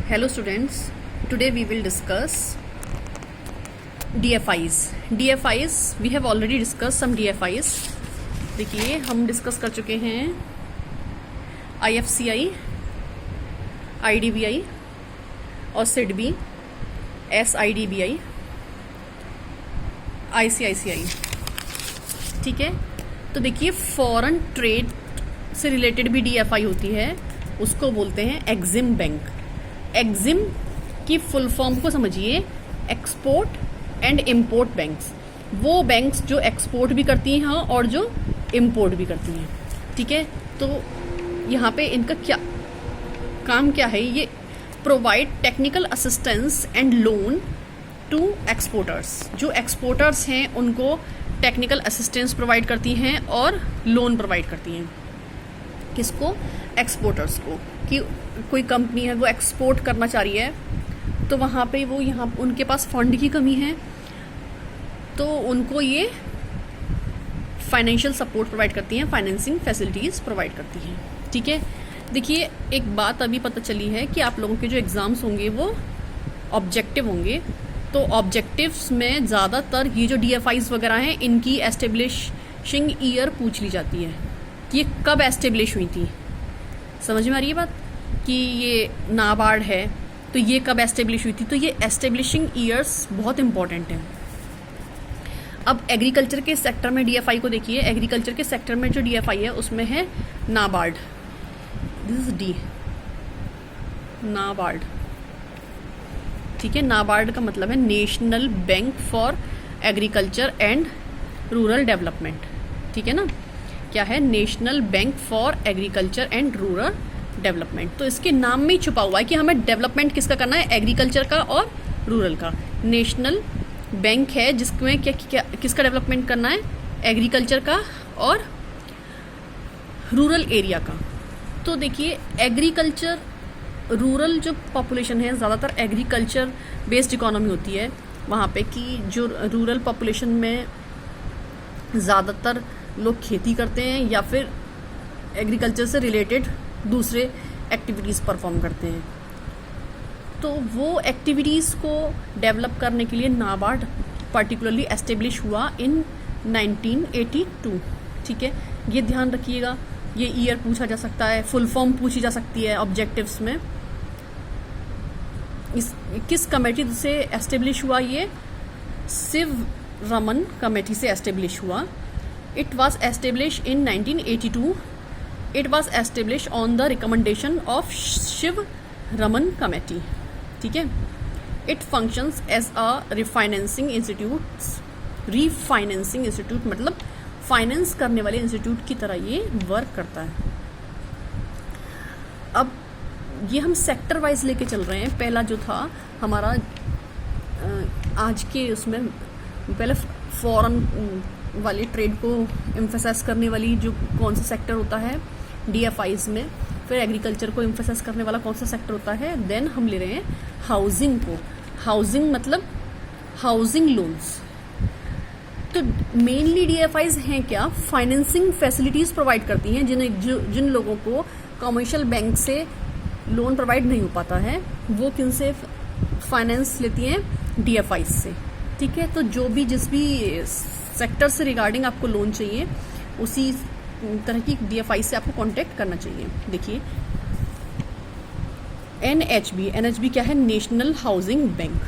Hello students, today we will discuss DFIs. DFIs, we have already discussed some DFIs. देखिए हम discuss कर चुके हैं IFCI, IDBI और SIDBI, SIDBI, ICICI. ठीक है, तो देखिए फॉरेन ट्रेड से रिलेटेड भी DFI होती है, उसको बोलते हैं एग्जिम बैंक. एग्जिम की फुल फॉर्म को समझिए, एक्सपोर्ट एंड इम्पोर्ट बैंक्स. वो बैंक्स जो एक्सपोर्ट भी करती हैं और जो इम्पोर्ट भी करती हैं. ठीक है, तो यहाँ पे इनका क्या काम क्या है, ये provide technical assistance and loan to exporters. जो एक्सपोर्टर्स हैं उनको टेक्निकल असिस्टेंस प्रोवाइड करती हैं और लोन प्रोवाइड करती हैं. किसको? एक्सपोर्टर्स को. कि कोई कंपनी है वो एक्सपोर्ट करना चाह रही है, तो वहाँ पे वो यहाँ उनके पास फंड की कमी है, तो उनको ये फाइनेंशियल सपोर्ट प्रोवाइड करती हैं, फाइनेंसिंग फैसिलिटीज़ प्रोवाइड करती हैं. ठीक है, देखिए एक बात अभी पता चली है कि आप लोगों के जो एग्ज़ाम्स होंगे वो ऑब्जेक्टिव होंगे. तो ऑब्जेक्टिव्स में ज़्यादातर ये जो DFIs वगैरह हैं इनकी एस्टेब्लिशिंग ईयर पूछ ली जाती है कि ये कब एस्टेब्लिश हुई थी. समझ में आ रही है बात कि ये नाबार्ड है तो ये कब एस्टेब्लिश हुई थी. तो ये एस्टेब्लिशिंग ईयर्स बहुत इंपॉर्टेंट हैं. अब एग्रीकल्चर के सेक्टर में DFI को देखिए. एग्रीकल्चर के सेक्टर में जो DFI है उसमें है NABARD. This is D, NABARD. ठीक है, नाबार्ड का मतलब है national bank for agriculture and rural development. ठीक है ना, क्या है? National bank for agriculture and rural development. तो इसके नाम में ही छुपा हुआ है कि हमें डेवलपमेंट किसका करना है, एग्रीकल्चर का और रूरल का. नेशनल बैंक है जिसमें किसका डेवलपमेंट करना है, एग्रीकल्चर का और रूरल एरिया का. तो देखिए एग्रीकल्चर, रूरल जो पॉपुलेशन है ज़्यादातर एग्रीकल्चर बेस्ड इकोनॉमी होती है वहाँ पे, कि जो रूरल पॉपुलेशन में ज़्यादातर लोग खेती करते हैं या फिर एग्रीकल्चर से रिलेटेड दूसरे एक्टिविटीज़ परफॉर्म करते हैं. तो वो एक्टिविटीज़ को डेवलप करने के लिए नाबार्ड पर्टिकुलरली एस्टेब्लिश हुआ इन 1982. ठीक है, ये ध्यान रखिएगा. ये ईयर पूछा जा सकता है, फुल फॉर्म पूछी जा सकती है ऑब्जेक्टिव्स में. किस कमेटी से एस्टेब्लिश हुआ? ये शिव रमन कमेटी से एस्टेब्लिश हुआ. It was established in 1982. It was established on the recommendation of Shiv Raman Committee. ठीक है, It functions as a refinancing institute. Refinancing institute मतलब फाइनेंस करने वाले इंस्टीट्यूट की तरह ये वर्क करता है. अब ये हम सेक्टर वाइज लेके चल रहे हैं. पहला जो था हमारा आज के उसमें, पहले फॉरेन वाले ट्रेड को एम्फेसाइज करने वाली जो कौन सा सेक्टर होता है DFIs में, फिर एग्रीकल्चर को एम्फेसाइज करने वाला कौन सा सेक्टर होता है, देन हम ले रहे हैं हाउसिंग को. हाउसिंग मतलब हाउसिंग लोन्स. तो मेनली DFIs हैं क्या, फाइनेंसिंग फैसिलिटीज़ प्रोवाइड करती हैं जिन लोगों को कमर्शियल बैंक से लोन प्रोवाइड नहीं हो पाता है, वो किन से फाइनेंस लेती हैं, DFIs से. ठीक है, तो जो भी जिस भी सेक्टर से रिगार्डिंग आपको लोन चाहिए उसी तरह की DFI से आपको कांटेक्ट करना चाहिए. देखिए NHB क्या है, national housing bank.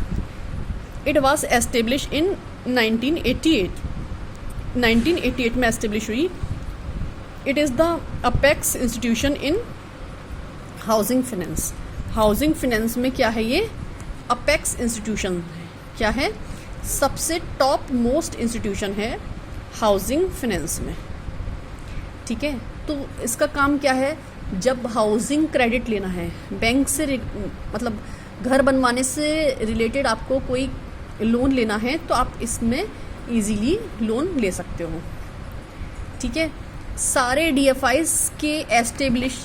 It was establish in 1988. 1988 में एस्टेब्लिश हुई. It is the apex institution in housing finance. Housing finance में क्या है, ये अपेक्स इंस्टीट्यूशन है. क्या है? सबसे टॉप मोस्ट इंस्टीट्यूशन है हाउसिंग फाइनेंस में. ठीक है, तो इसका काम क्या है, जब हाउसिंग क्रेडिट लेना है बैंक से, मतलब घर बनवाने से रिलेटेड आपको कोई लोन लेना है तो आप इसमें इजीली लोन ले सकते हो. ठीक है, सारे DFIs के एस्टेब्लिशिंग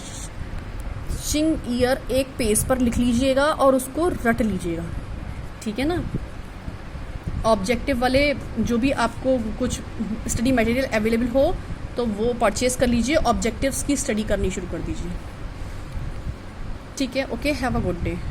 ईयर एक पेज पर लिख लीजिएगा और उसको रट लीजिएगा. ठीक है ना. ऑब्जेक्टिव वाले जो भी आपको कुछ स्टडी मटेरियल अवेलेबल हो तो वो परचेज कर लीजिए, ऑब्जेक्टिव्स की स्टडी करनी शुरू कर दीजिए. ठीक है, okay, have a good day.